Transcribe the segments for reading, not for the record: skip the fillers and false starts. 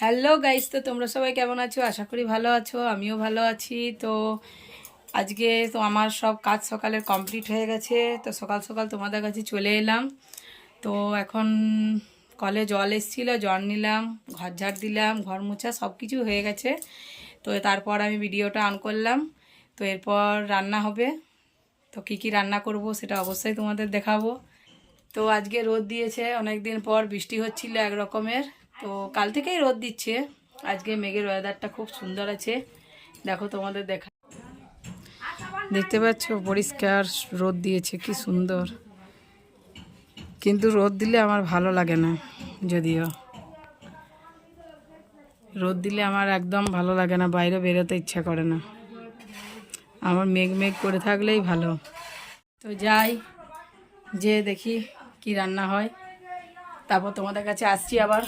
Hello guys, তো তোমরা সবাই কেমন আছো? আশা করি ভালো আছো, আমিও ভালো আছি। তো আজকে তো আমার সব কাজ সকালের কমপ্লিট হয়ে গেছে। তো সকাল সকাল তোমাদের কাছে চলে এলাম। তো এখন কলে জল এসেছিলো, জল নিলাম, ঘর ঝাড় দিলাম, ঘর মোছা সব কিছু হয়ে গেছে। তো তারপর আমি ভিডিওটা অন করলাম। তো এরপর রান্না হবে। তো কী কী রান্না করব সেটা অবশ্যই তোমাদের দেখাবো। তো আজকে রোদ দিয়েছে, অনেক দিন পর বৃষ্টি হচ্ছিল এক রকমের। তো কাল থেকেই রোদ দিচ্ছে। আজকে মেঘের ওয়েদারটা খুব সুন্দর আছে, দেখো তোমাদের দেখতে পাচ্ছ পরিষ্কার রোদ দিয়েছে, কি সুন্দর। কিন্তু রোদ দিলে আমার ভালো লাগে না, যদিও রোদ দিলে আমার একদম ভালো লাগে না, বাইরে বেরোতে ইচ্ছা করে না। আমার মেঘ মেঘ করে থাকলেই ভালো। তো যাই, যে দেখি কি রান্না হয়, তারপর তোমাদের কাছে আসছি আবার।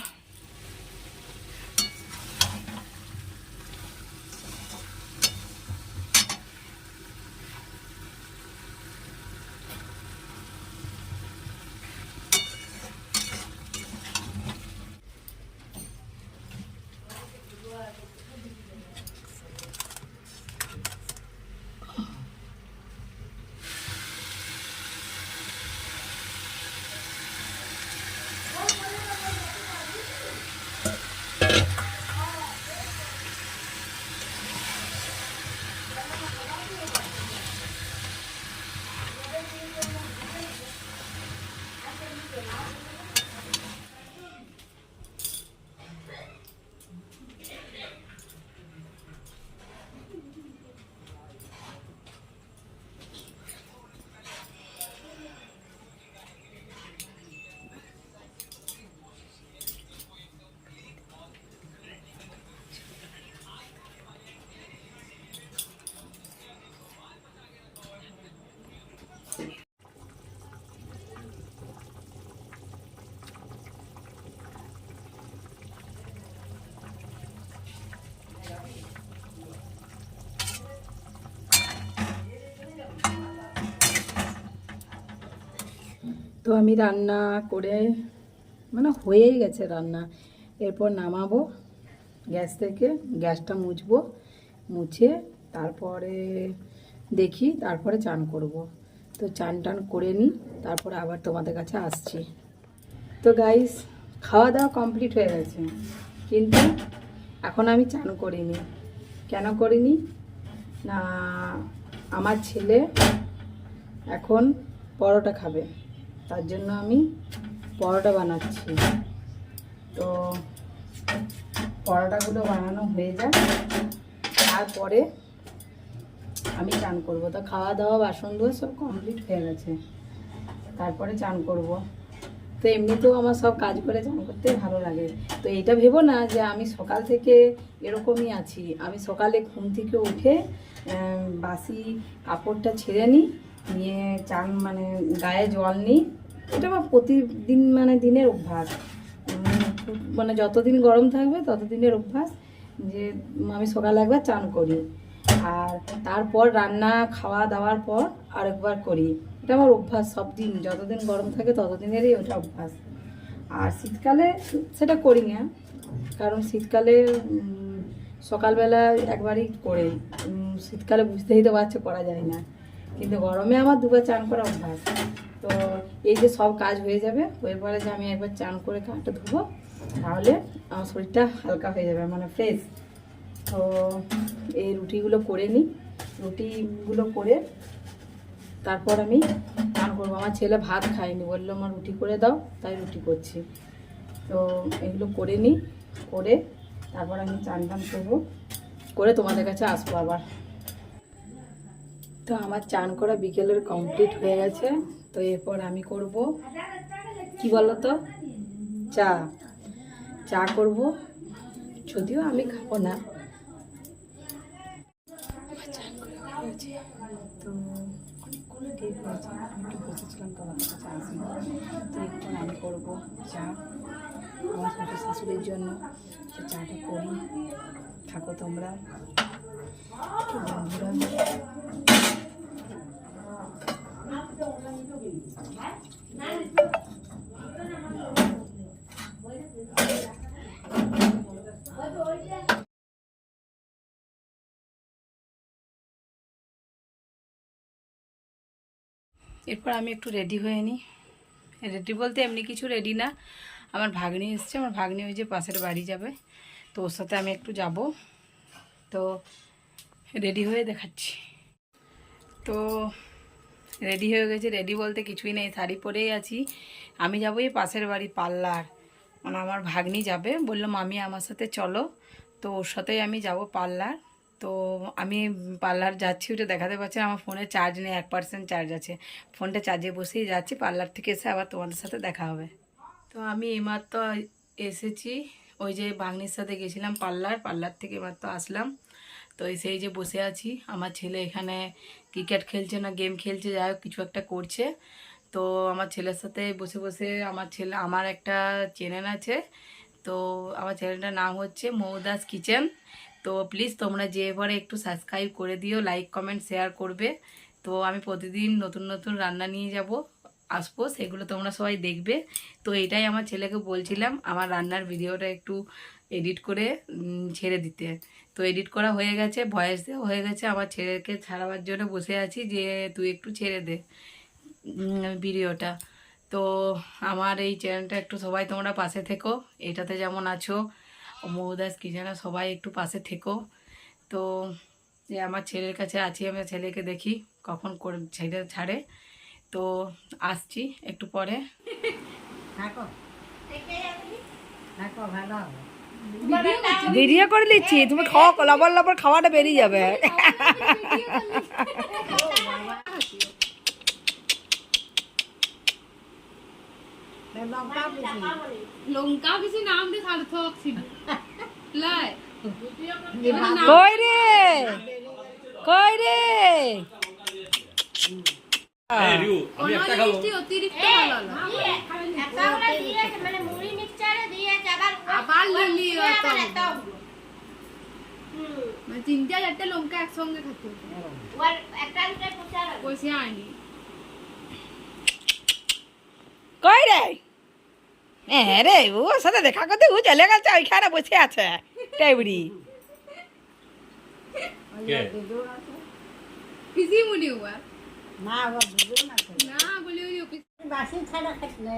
তো আমি রান্না করে হয়েই গেছে রান্না। এরপর নামাবো গ্যাস থেকে, গ্যাসটা মুছবো, মুছে তারপরে দেখি, তারপরে চান করব। তো চান টান করে নিই, তারপরে আবার তোমাদের কাছে আসছি। তো গাইস, খাওয়া দাওয়া কমপ্লিট হয়ে গেছে, কিন্তু এখন আমি চান করিনি। কেন করিনি না, আমার ছেলে এখন পরোটা খাবে, তার জন্য আমি পরোটা বানাচ্ছি। তো পরোটাগুলো বানানো হয়ে যায়, তারপরে আমি চান করব। তো খাওয়া দাওয়া বাসন ধোয়া সব কমপ্লিট হয়ে গেছে, তারপরে চান করব। তো এমনিতেও আমার সব কাজ করে চান করতে ভালো লাগে। তো এটা ভেবো না যে আমি সকাল থেকে এরকমই আছি। আমি সকালে ঘুম থেকে উঠে বাসি কাপড়টা ছেড়ে নিই, নিয়ে চান গায়ে জল নিই। এটা আমার প্রতিদিন দিনের অভ্যাস। যতদিন গরম থাকবে ততদিনের অভ্যাস যে আমি সকালে একবার চান করি, আর তারপর রান্না খাওয়া দাওয়ার পর আরেকবার করি। এটা আমার অভ্যাস, সব দিন যতদিন গরম থাকে ততদিনেরই ওটা অভ্যাস। আর শীতকালে সেটা করি না, কারণ শীতকালে সকালবেলা একবারই করে, শীতকালে বুঝতেই তো পারছো করা যায় না, কিন্তু গরমে আমার দুবার চান করা অভ্যাস। তো এই যে সব কাজ হয়ে যাবে, হয়ে পরে যে আমি একবার চান করে গাটা ধুবো, তাহলে আমার শরীরটা হালকা হয়ে যাবে, ফ্রেশ। তো এই রুটিগুলো করে নিই, রুটিগুলো করে তারপর আমি চান করবো। আমার ছেলে ভাত খায়নি, বললো আমার রুটি করে দাও, তাই রুটি করছি। তো এগুলো করে নিই, করে তারপর আমি চান টান করবো, করে তোমাদের কাছে আসবো আবার। তো আমার চান করা বিকেলের কমপ্লিট হয়ে গেছে। তো এরপর আমি করব কি বলো তো, চা করব, যদিও আমি খাবো না। চান করে হয়ে গেছে, তো অনেকগুলো ডেট হয়েছে, আমি একটু বসেছিলাম তোমার কাছে আসি। তো এরপর আমি করবো চা আমার ছোটো শাশুড়ির জন্য। তো চাটা করি, থাকো তোমরা বন্ধুরা। এরপর আমি একটু রেডি হয়ে নিই। রেডি বলতে এমনি কিছু রেডি না, আমার ভাগ্নি এসছে, আমার ভাগ্নি ওই যে পাশের বাড়ি যাবে, তো ওর সাথে আমি একটু যাব, তো রেডি হয়ে দেখাচ্ছি। তো রেডি হয়ে গেছে, রেডি বলতে কিছুই নেই, শাড়ি পরেই আছি। আমি যাবো এই পাশের বাড়ি পার্লার, মানে আমার ভাগ্নি যাবে, বললো মামি আমার সাথে চলো, তো ওর সাথেই আমি যাব পার্লার। তো আমি পার্লার যাচ্ছি, ওটা দেখাতে পারছি না, আমার ফোনে চার্জ নেই, 1% চার্জ আছে, ফোনটা চার্জে বসেই যাচ্ছি, পার্লার থেকে এসে আবার তোমাদের সাথে দেখা হবে। তো আমি এইমাত্র এসেছি, ওই যে ভাগ্নির সাথে গেছিলাম পার্লার থেকে এইমাত্র আসলাম। তো সেই যে বসে আছি, আমার ছেলে এখানে ক্রিকেট খেলছে না গেম খেলছে, যাই হোক কিছু একটা করছে। তো আমার ছেলের সাথে বসে বসে আমার একটা চ্যানেল আছে, তো আমার চ্যানেলটার নাম হচ্ছে মৌদাস কিচেন। তো প্লিজ তোমরা যে এবারে একটু সাবস্ক্রাইব করে দিও, লাইক কমেন্ট শেয়ার করবে। তো আমি প্রতিদিন নতুন নতুন রান্না নিয়ে আসবো, সেগুলো তোমরা সবাই দেখবে। তো এটাই আমার ছেলেকে বলছিলাম, আমার রান্নার ভিডিওটা একটু এডিট করে ছেড়ে দিতে। তো এডিট করা হয়ে গেছে, ভয়েস দেওয়া হয়ে গেছে, আমার ছেলেকে ছাড়াবার জন্য বসে আছি যে তুই একটু ছেড়ে দে ভিডিওটা। তো আমার এই চ্যানেলটা একটু সবাই তোমরা পাশে থেকো, এটাতে যেমন আছো মৌদাস কিচেনে সবাই একটু পাশে থেকো। তো যে আমার ছেলের কাছে আছি, আমার ছেলেকে দেখি কখন করে ছাড়ে। তো আসছি একটু পরে। ভিডিও করে নিচ্ছি, তুমি খাওয়া লবর লবর খাওয়াটা বেরিয়ে যাবে। লঙ্কা বেশি নাম দিয়ে সার্থক ছিল লাই কই রে কই রে অতিরিক্ত আবার লিলি তিনটা চারটে লঙ্কা একসঙ্গে খাতে পয়সা আনি কই রে? হ্যাঁ রে, ওর সাথে দেখা করতে ও চলে গেছে, ওইখানে বসে আছে টেবড়ি। পিসি মুনি হুয়া না না বলি ওই বাসি ছাড়া খাইলে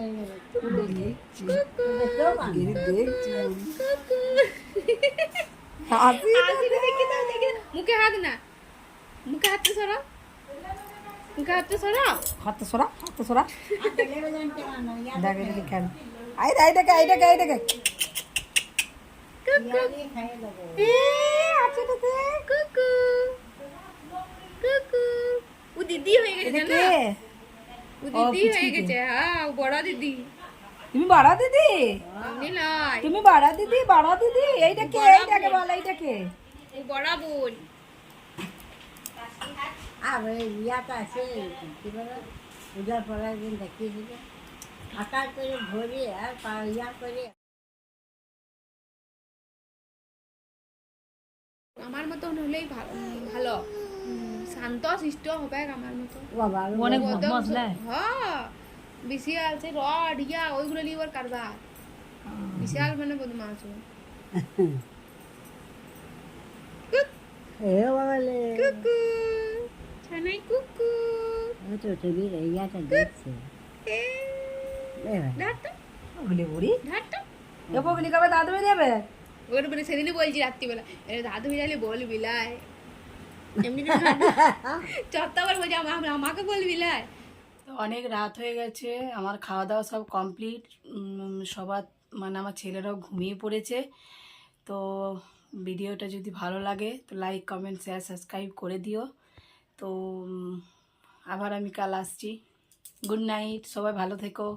মুখে হাত না, মুখে হাত সরা, মুখে হাত সরা, হাত সরা, হাত সরা, দেখে দেখে খেল। আইডা আইডাকে আইডাকে আইডাকে কুকু কুকু ও দিদি হয়ে গেছে না, ও দিদি হয়ে গেছে। হ্যাঁ বড় দিদি। তুমি বড় দিদি? আমি নয়, তুমি বড় দিদি, বড় দিদি। এইটাকে এইটাকে বল, এইটাকে ও বড় বোন। আর ইয়াটা আছে কি বলে পূজার পরের দিন দেখিয়েছিল আকার করে ভরে আর ইয়া করে। আমার মতন হলেই ভালো, শান্ত শিষ্ট হবে আমার মতো। বাবা অনেক বদমাশ না? হ্যাঁ বিশাল সে রড ইয়া ওইগুলো লিভার কারবার, বিশাল মানে বদমাশ। এ বাবা লে কুকু ছানাই কুকু ও তো টিভি ইয়াটা দেখছে ঢাটটা ওগুলি বুড়ি ঢাটটা এ বগলি কবে দাদু বেরিয়ে ওর মানে সেদিনই বলছি রাত্রিবেলা দাদু বিড়ালে বলবি লাই, এমনি চত্বর বলছি আমাকে বলবি লাই। তো অনেক রাত হয়ে গেছে, আমার খাওয়া দাওয়া সব কমপ্লিট, সবার মানে আমার ছেলেরাও ঘুমিয়ে পড়েছে। তো ভিডিওটা যদি ভালো লাগে তো লাইক কমেন্ট শেয়ার সাবস্ক্রাইব করে দিও। তো আবার আমি কাল আসছি। গুড নাইট, সবাই ভালো থেকো।